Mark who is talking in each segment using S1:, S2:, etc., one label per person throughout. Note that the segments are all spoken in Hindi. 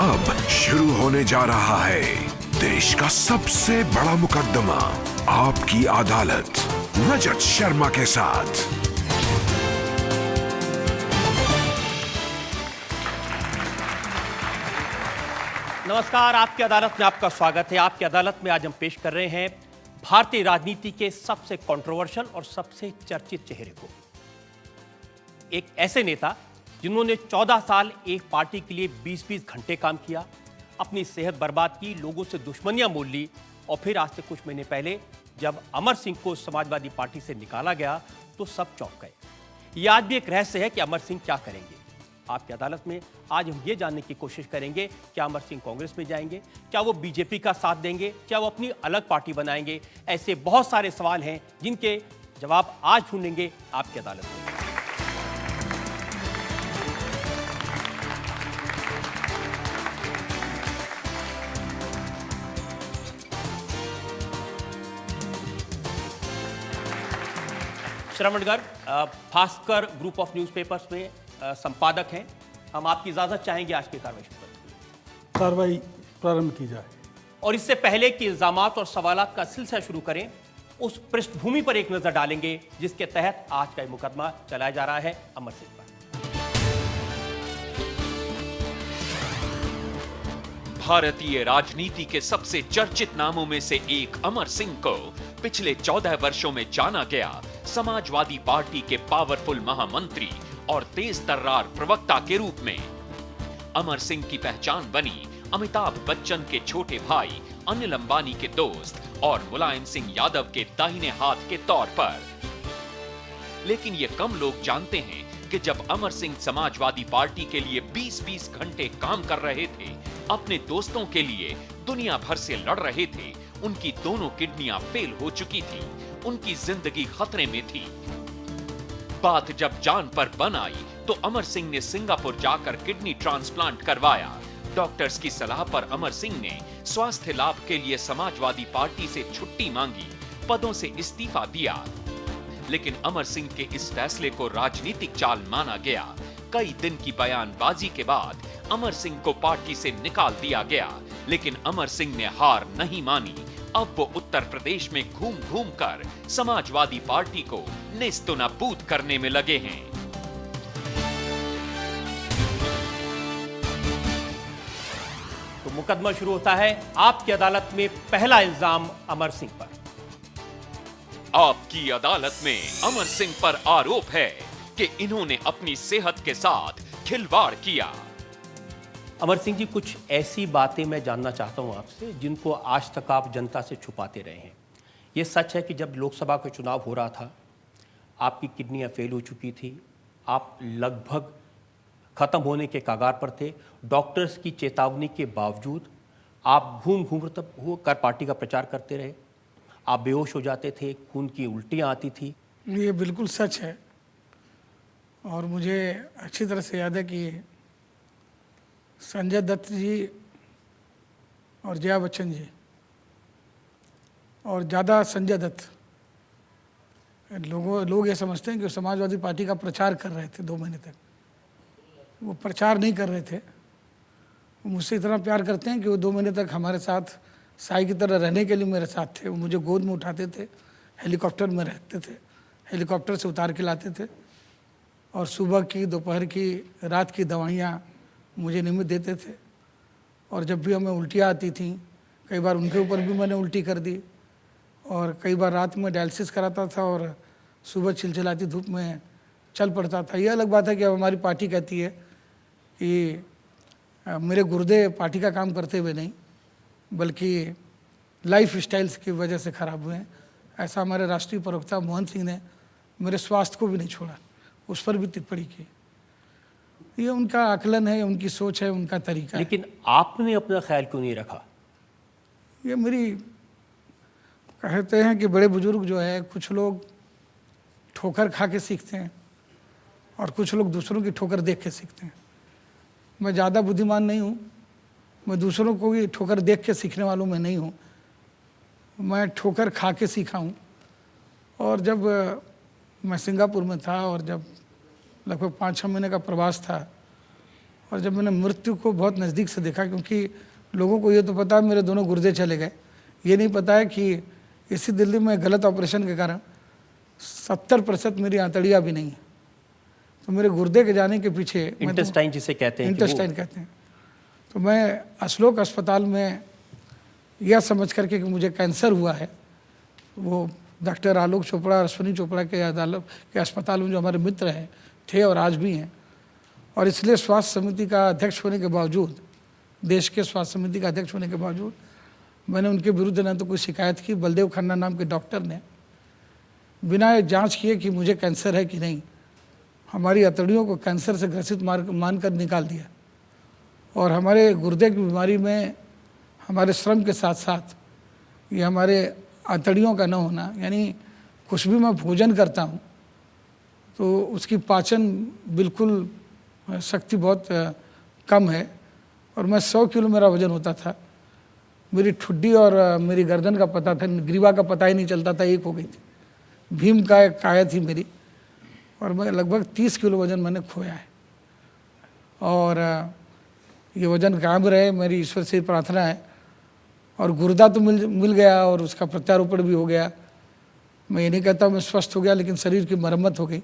S1: अब शुरू होने जा रहा है देश का सबसे बड़ा मुकदमा, आपकी अदालत, रजत शर्मा के साथ।
S2: नमस्कार, आपकी अदालत में आपका स्वागत है। आपकी अदालत में आज हम पेश कर रहे हैं भारतीय राजनीति के सबसे कंट्रोवर्शियल और सबसे चर्चित चेहरे को। एक ऐसे नेता जिन्होंने 14 साल एक पार्टी के लिए 20-20 घंटे काम किया, अपनी सेहत बर्बाद की, लोगों से दुश्मनियां मोल ली और फिर आज से कुछ महीने पहले जब अमर सिंह को समाजवादी पार्टी से निकाला गया तो सब चौंक गए। ये आज भी एक रहस्य है कि अमर सिंह क्या करेंगे। आपकी अदालत में आज हम ये जानने की कोशिश करेंगे, क्या अमर सिंह कांग्रेस में जाएंगे, क्या वो बीजेपी का साथ देंगे, क्या वो अपनी अलग पार्टी बनाएंगे। ऐसे बहुत सारे सवाल हैं जिनके जवाब आज ढूंढेंगे आपकी अदालत में। Shravan Garg Bhaskar group of newspapers में संपादक हैं। हम आपकी इजाजत चाहेंगे आज की कार्रवाई शुरू करने।
S3: कार्रवाई प्रारंभ की जाए।
S2: और इससे पहले कि इल्जामात और सवालात का सिलसिला शुरू करें, उस पृष्ठभूमि पर एक नजर डालेंगे जिसके तहत आज का मुकदमा चलाया जा रहा है अमर सिंह पर।
S4: भारतीय राजनीति के सबसे चर्चित नामों में से एक अमर सिंह को पिछले 14 वर्षों में जाना गया समाजवादी पार्टी के पावरफुल महामंत्री और तेज तर्रार प्रवक्ता के रूप में। अमर सिंह की पहचान बनी अमिताभ बच्चन के छोटे भाई, अनिल अंबानी के दोस्त और मुलायम सिंह यादव के दाहिने हाथ के तौर पर। लेकिन ये कम लोग जानते हैं कि जब अमर सिंह समाजवादी पार्टी के लिए 20-20 घंटे काम कर रहे थे, अपने दोस्तों के लिए दुनिया भर से लड़ रहे थे, उनकी दोनों किडनियां फेल हो चुकी थी, उनकी जिंदगी खतरे में थी। बात जब जान पर बन आई तो अमर सिंह ने सिंगापुर जाकर किडनी ट्रांसप्लांट करवाया। डॉक्टर्स की सलाह पर अमर सिंह ने स्वास्थ्य लाभ के लिए समाजवादी पार्टी से छुट्टी मांगी, पदों से इस्तीफा दिया। लेकिन अमर सिंह के इस फैसले को राजनीतिक चाल माना गया। कई दिन की बयानबाजी के बाद अमर सिंह को पार्टी से निकाल दिया गया, लेकिन अमर सिंह ने हार नहीं मानी। अब वो उत्तर प्रदेश में घूम घूम कर समाजवादी पार्टी को नेस्तो नाबूद करने में लगे हैं।
S2: तो मुकदमा शुरू होता है। आपकी अदालत में पहला इल्जाम अमर सिंह पर।
S4: आपकी अदालत में अमर सिंह पर आरोप है कि इन्होंने अपनी सेहत के साथ खिलवाड़ किया।
S2: अमर सिंह जी, कुछ ऐसी बातें मैं जानना चाहता हूं आपसे जिनको आज तक आप जनता से छुपाते रहे हैं। ये सच है कि जब लोकसभा का चुनाव हो रहा था, आपकी किडनियां फेल हो चुकी थी, आप लगभग खत्म होने के कगार पर थे, डॉक्टर्स की चेतावनी के बावजूद आप घूम घूम कर पार्टी का प्रचार करते रहे, आप बेहोश हो जाते थे, खून की उल्टियां आती थी।
S3: ये बिल्कुल सच है और मुझे अच्छी तरह से याद है कि संजय दत्त जी और जया बच्चन जी और ज़्यादा संजय दत्त लोग ये समझते हैं कि वो समाजवादी पार्टी का प्रचार कर रहे थे 2 महीने तक। वो प्रचार नहीं कर रहे थे, वो मुझसे इतना प्यार करते हैं कि वो 2 महीने तक हमारे साथ साई की तरह रहने के लिए मेरे साथ थे। वो मुझे गोद में उठाते थे, हेलीकॉप्टर में रहते थे, हेलीकॉप्टर से उतार के लाते थे और सुबह की, दोपहर की, रात की दवाइयाँ मुझे नियमित देते थे। और जब भी हमें उल्टियाँ आती थीं, कई बार उनके ऊपर भी मैंने उल्टी कर दी और कई बार रात में डायलिसिस कराता था और सुबह चिलचिलाती धूप में चल पड़ता था। ये अलग बात है कि अब हमारी पार्टी कहती है कि मेरे गुर्दे पार्टी का काम करते हुए नहीं, बल्कि लाइफ स्टाइल्स की वजह से ख़राब हुए हैं। ऐसा हमारे राष्ट्रीय प्रवक्ता मोहन सिंह ने मेरे स्वास्थ्य को भी नहीं छोड़ा, उस पर भी टिप्पणी की। ये उनका आकलन है, उनकी सोच है, उनका तरीका है।
S2: लेकिन आपने अपना ख्याल क्यों नहीं रखा?
S3: ये मेरी, कहते हैं कि बड़े बुजुर्ग जो है, कुछ लोग ठोकर खा के सीखते हैं और कुछ लोग दूसरों की ठोकर देख के सीखते हैं। मैं ज़्यादा बुद्धिमान नहीं हूँ, मैं दूसरों को भी ठोकर देख के सीखने वालों में नहीं हूँ, मैं ठोकर खा के सीखा हूँ। और जब मैं सिंगापुर में था और जब लगभग 5-6 महीने का प्रवास था और जब मैंने मृत्यु को बहुत नज़दीक से देखा, क्योंकि लोगों को ये तो पता है मेरे दोनों गुर्दे चले गए, ये नहीं पता है कि इसी दिल्ली में गलत ऑपरेशन के कारण 70% मेरी आंतड़ियाँ भी नहीं है। तो मेरे गुर्दे के जाने के पीछे,
S2: इंटेस्टाइन जिसे कहते हैं,
S3: इंटेस्टाइन कहते हैं, तो मैं अशोक अस्पताल में यह समझ करके कि मुझे कैंसर हुआ है, वो डॉक्टर आलोक चोपड़ा और अश्विनी चोपड़ा के अदालत के अस्पताल में जो हमारे मित्र हैं थे और आज भी हैं, और इसलिए स्वास्थ्य समिति का अध्यक्ष होने के बावजूद, देश के स्वास्थ्य समिति का अध्यक्ष होने के बावजूद मैंने उनके विरुद्ध न तो कोई शिकायत की। बलदेव खन्ना नाम के डॉक्टर ने बिना जांच किए कि मुझे कैंसर है कि नहीं, हमारी अतड़ियों को कैंसर से ग्रसित मानकर निकाल दिया। और हमारे गुर्दे की बीमारी में हमारे श्रम के साथ साथ ये हमारे अतड़ियों का न होना, यानी कुछ भी मैं भोजन करता हूँ तो उसकी पाचन बिल्कुल शक्ति बहुत कम है। और मैं 100 किलो मेरा वज़न होता था, मेरी ठुड्डी और मेरी गर्दन का पता था, ग्रीवा का पता ही नहीं चलता था, एक हो गई थी। भीम का एक काया थी मेरी, और मैं लगभग 30 किलो वज़न मैंने खोया है। और ये वज़न कायम रहे, मेरी ईश्वर से प्रार्थना है। और गुर्दा तो मिल गया और उसका प्रत्यारोपण भी हो गया। मैं ये नहीं कहता मैं स्वस्थ हो गया, लेकिन शरीर की मरम्मत हो गई,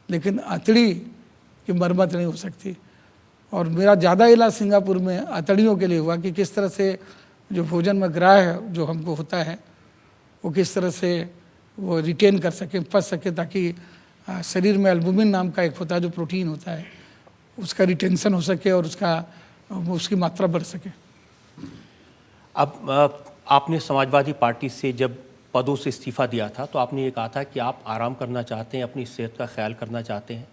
S3: लेकिन अतड़ी की मरम्मत नहीं हो सकती। और मेरा ज़्यादा इलाज सिंगापुर में अतड़ियों के लिए हुआ कि किस तरह से जो भोजन में ग्राह जो हमको होता है वो किस तरह से वो रिटेन कर सके, पच सके, ताकि शरीर में एल्बुमिन नाम का एक होता है जो प्रोटीन होता है, उसका रिटेंशन हो सके और उसकी मात्रा बढ़ सके।
S2: अब आपने समाजवादी पार्टी से जब पदों से इस्तीफा दिया था तो आपने ये कहा था कि आप आराम करना चाहते हैं, अपनी सेहत का ख्याल करना चाहते हैं,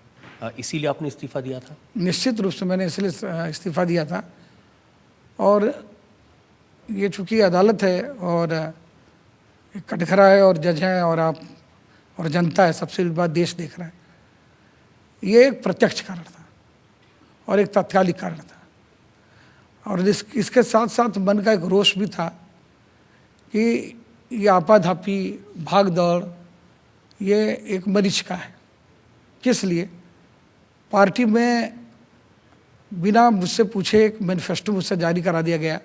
S2: इसीलिए आपने इस्तीफा दिया था?
S3: निश्चित रूप से मैंने इसलिए इस्तीफा दिया था। और ये चूँकि अदालत है और कटघरा है और जज हैं और आप और जनता है, सबसे बड़ी बात देश देख रहा है, ये एक प्रत्यक्ष कारण था और एक तात्कालिक कारण था। और इसके साथ साथ मन का एक रोष भी था कि ये आपाधापी भाग दौड़ ये एक मरीचिका है। किस लिए? पार्टी में बिना मुझसे पूछे एक मैनिफेस्टो मुझसे जारी करा दिया गया,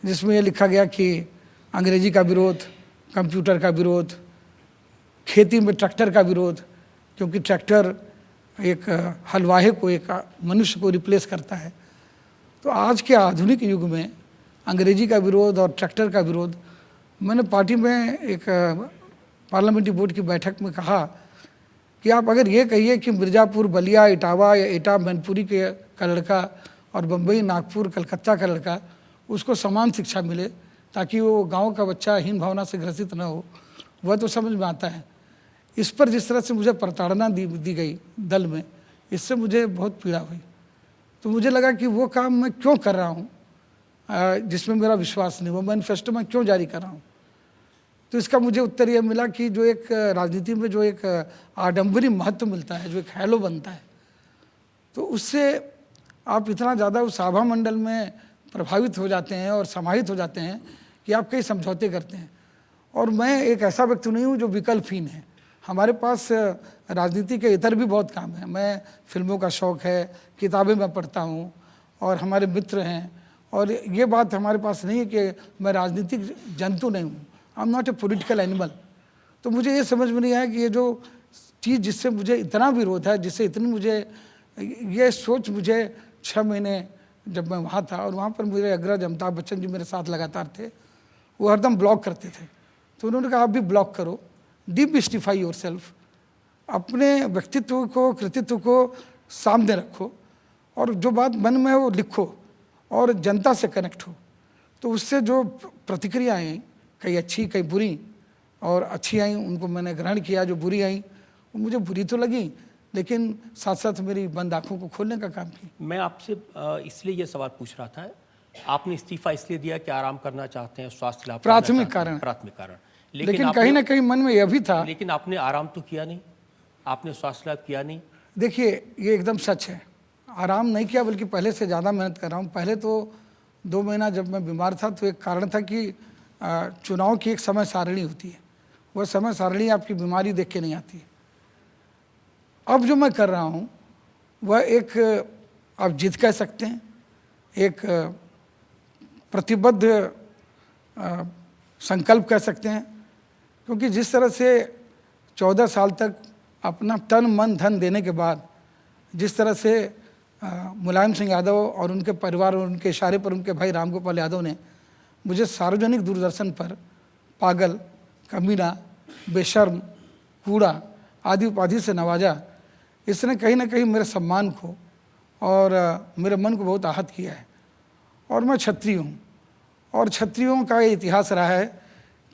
S3: जिसमें ये लिखा गया कि अंग्रेजी का विरोध, कंप्यूटर का विरोध, खेती में ट्रैक्टर का विरोध, क्योंकि ट्रैक्टर एक हलवाहे को, एक मनुष्य को रिप्लेस करता है। तो आज के आधुनिक युग में अंग्रेजी का विरोध और ट्रैक्टर का विरोध, मैंने पार्टी में एक पार्लियामेंट्री बोर्ड की बैठक में कहा कि आप अगर ये कहिए कि मिर्ज़ापुर, बलिया, इटावा या एटा मैनपुरी का लड़का और बम्बई, नागपुर, कलकत्ता का लड़का, उसको समान शिक्षा मिले ताकि वो गांव का बच्चा हीन भावना से ग्रसित न हो, वह तो समझ में आता है। इस पर जिस तरह से मुझे प्रताड़ना दी गई दल में, इससे मुझे बहुत पीड़ा हुई। तो मुझे लगा कि वो काम मैं क्यों कर रहा हूँ जिसमें मेरा विश्वास नहीं, वो मैनिफेस्टो मैं क्यों जारी कर रहा हूँ। तो इसका मुझे उत्तर यह मिला कि जो एक राजनीति में जो एक आडंबरी महत्व मिलता है, जो एक हैलो बनता है, तो उससे आप इतना ज़्यादा उस आभा मंडल में प्रभावित हो जाते हैं और समाहित हो जाते हैं कि आप कई समझौते करते हैं। और मैं एक ऐसा व्यक्ति नहीं हूँ जो विकल्पहीन है। हमारे पास राजनीति के इतर भी बहुत काम है। मैं फिल्मों का शौक़ है, किताबें मैं पढ़ता हूँ और हमारे मित्र हैं। और ये बात हमारे पास नहीं है कि मैं राजनीतिक जंतु नहीं हूँ। I am not a political animal. तो मुझे ये समझ में नहीं आया कि ये जो चीज़ जिससे मुझे इतना विरोध है, जिससे इतनी मुझे ये सोच, मुझे 6 महीने जब मैं वहाँ था और वहाँ पर मेरे अग्रज अमिताभ बच्चन जी मेरे साथ लगातार थे, वो हरदम ब्लॉक करते थे। तो उन्होंने कहा आप भी ब्लॉक करो, डिमिस्टिफाई योरसेल्फ, अपने व्यक्तित्व को, कृतित्व को सामने रखो और जो बात मन में है वो लिखो और जनता से कनेक्ट हो। तो उससे जो प्रतिक्रिया आई, कई अच्छी कई बुरी, और अच्छी आई उनको मैंने ग्रहण किया, जो बुरी आई वो मुझे बुरी तो लगी, लेकिन साथ साथ मेरी बंद आँखों को खोलने का काम किया।
S2: मैं आपसे इसलिए ये सवाल पूछ रहा था, आपने इस्तीफा इसलिए दिया कि आराम करना चाहते हैं, स्वास्थ्य लाभ,
S3: प्राथमिक कारण, लेकिन कहीं ना कहीं मन में यह भी था।
S2: लेकिन आपने आराम तो किया नहीं, आपने स्वास्थ्य लाभ किया नहीं।
S3: देखिए ये एकदम सच है, आराम नहीं किया, बल्कि पहले से ज़्यादा मेहनत कर रहा हूँ। पहले तो 2 महीना जब मैं बीमार था तो एक कारण था कि चुनाव की एक समय सारणी होती है, वह समय सारणी आपकी बीमारी देख के नहीं आती है। अब जो मैं कर रहा हूँ वह एक आप जिद कह सकते हैं, एक प्रतिबद्ध संकल्प कह सकते हैं, क्योंकि जिस तरह से 14 साल तक अपना तन मन धन देने के बाद जिस तरह से मुलायम सिंह यादव और उनके परिवार और उनके इशारे पर उनके भाई रामगोपाल यादव ने मुझे सार्वजनिक दूरदर्शन पर पागल, कमीना, बेशर्म, कूड़ा आदि उपाधि से नवाजा, इसने कहीं ना कहीं मेरे सम्मान को और मेरे मन को बहुत आहत किया है। और मैं क्षत्रिय हूँ, और क्षत्रियों का ये इतिहास रहा है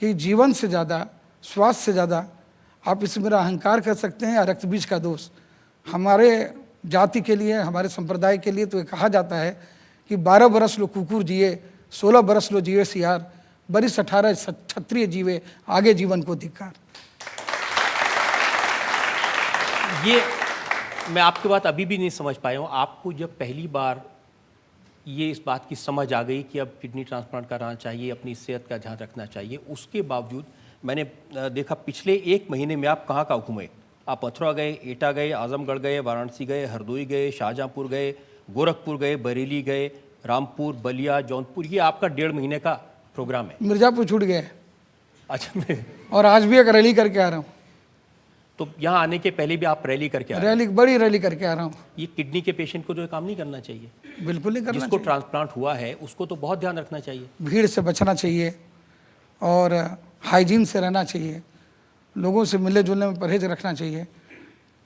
S3: कि जीवन से ज़्यादा, स्वास्थ्य से ज़्यादा, आप इसमें मेरा अहंकार कर सकते हैं या रक्त बीज का दोष। हमारे जाति के लिए, हमारे संप्रदाय के लिए तो ये कहा जाता है कि 12 बरस लो कुकुर जिए, 16 बरस लो जिए सियार, बरिस 18 क्षत्रिय जीवे, आगे जीवन को धिक्कार।
S2: ये मैं आपकी बात अभी भी नहीं समझ पाया हूँ। आपको जब पहली बार ये इस बात की समझ आ गई कि अब किडनी ट्रांसप्लांट कराना चाहिए, अपनी सेहत का ध्यान रखना चाहिए, उसके बावजूद मैंने देखा पिछले 1 महीने में आप कहाँ घूमे। आप मथुरा गए, एटा गए, आजमगढ़ गए, वाराणसी गए, हरदोई गए, शाहजहाँपुर गए, गोरखपुर गए, बरेली गए, रामपुर, बलिया, जौनपुर। ये आपका 1.5 महीने का प्रोग्राम है।
S3: मिर्जापुर छूट गया।
S2: अच्छा।
S3: और आज भी एक रैली करके आ रहा हूँ।
S2: तो यहाँ आने के पहले भी आप रैली करके आ रहे हैं?
S3: रैली, बड़ी रैली करके आ रहा हूँ।
S2: ये किडनी के पेशेंट को तो ये काम नहीं करना चाहिए।
S3: बिल्कुल नहीं करना
S2: जिसको
S3: चाहिए।
S2: ट्रांसप्लांट हुआ है उसको तो बहुत ध्यान रखना चाहिए।
S3: भीड़ से बचना चाहिए और हाइजीन से रहना चाहिए, लोगों से मिलने जुलने में परहेज रखना चाहिए,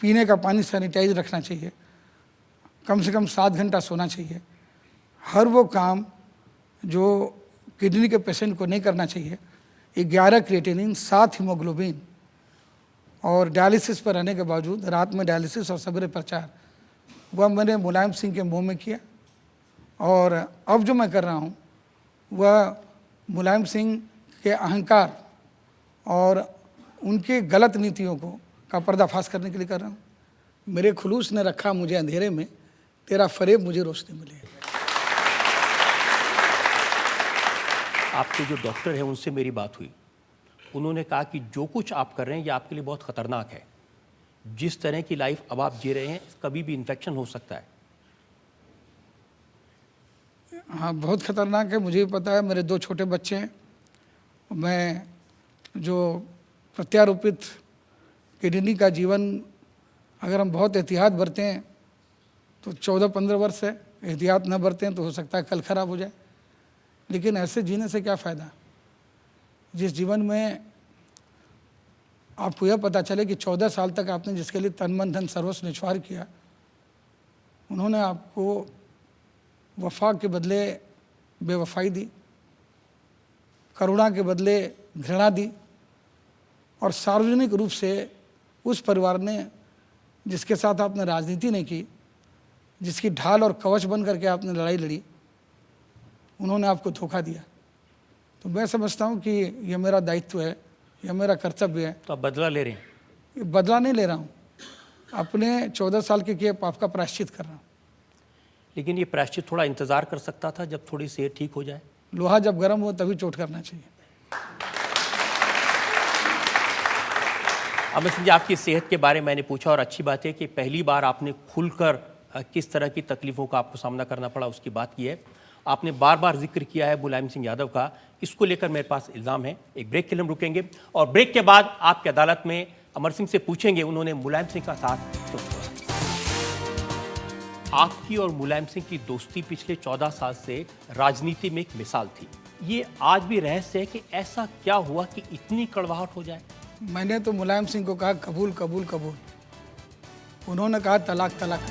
S3: पीने का पानी सैनिटाइज रखना चाहिए, कम से कम 7 घंटा सोना चाहिए। हर वो काम जो किडनी के पेशेंट को नहीं करना चाहिए। 11 क्रिएटिनिन, 7 हीमोग्लोबिन और डायलिसिस पर रहने के बावजूद रात में डायलिसिस और सवेरे प्रचार, वह मैंने मुलायम सिंह के मुंह में किया। और अब जो मैं कर रहा हूँ वह मुलायम सिंह के अहंकार और उनके गलत नीतियों का पर्दाफाश करने के लिए कर रहा हूँ। मेरे खुलूस ने रखा मुझे अंधेरे में, तेरा फरेब मुझे रोशनी मिली।
S2: आपके जो डॉक्टर हैं उनसे मेरी बात हुई, उन्होंने कहा कि जो कुछ आप कर रहे हैं ये आपके लिए बहुत ख़तरनाक है। जिस तरह की लाइफ अब आप जी रहे हैं, कभी भी इन्फेक्शन हो सकता है।
S3: हाँ, बहुत ख़तरनाक है, मुझे भी पता है। मेरे 2 छोटे बच्चे हैं। मैं जो प्रत्यारोपित किडनी का जीवन अगर हम बहुत एहतियात बरतें हैं तो 14-15 वर्ष है, एहतियात न बरतें तो हो सकता है कल ख़राब हो जाए। लेकिन ऐसे जीने से क्या फ़ायदा जिस जीवन में आपको यह पता चले कि 14 साल तक आपने जिसके लिए तन मन धन सर्वस्व निछावर किया, उन्होंने आपको वफा के बदले बेवफाई दी, करुणा के बदले घृणा दी, और सार्वजनिक रूप से उस परिवार ने जिसके साथ आपने राजनीति नहीं की, जिसकी ढाल और कवच बन करके आपने लड़ाई लड़ी, उन्होंने आपको धोखा दिया। तो मैं समझता हूँ कि यह मेरा दायित्व है, यह मेरा कर्तव्य है।
S2: तो आप बदला ले रहे हैं?
S3: ये बदला नहीं ले रहा हूँ, अपने 14 साल के किए पाप का प्रायश्चित कर रहा हूँ।
S2: लेकिन ये प्रायश्चित थोड़ा इंतजार कर सकता था, जब थोड़ी सेहत ठीक हो जाए।
S3: लोहा जब गर्म हो तभी चोट करना चाहिए।
S2: अमित सिंह जी, आपकी सेहत के बारे में मैंने पूछा, और अच्छी बात है कि पहली बार आपने खुलकर किस तरह की तकलीफों का आपको सामना करना पड़ा उसकी बात की है। आपने बार बार जिक्र किया है मुलायम सिंह यादव का, इसको लेकर मेरे पास इल्ज़ाम है। एक ब्रेक के लिए हम रुकेंगे और ब्रेक के बाद आपकी अदालत में अमर सिंह से पूछेंगे उन्होंने मुलायम सिंह का साथ क्यों छोड़ा। आपकी और मुलायम सिंह की दोस्ती पिछले 14 साल से राजनीति में एक मिसाल थी। ये आज भी रहस्य है कि ऐसा क्या हुआ कि इतनी कड़वाहट हो जाए।
S3: मैंने तो मुलायम सिंह को कहा कबूल कबूल कबूल, उन्होंने कहा तलाक तलाक।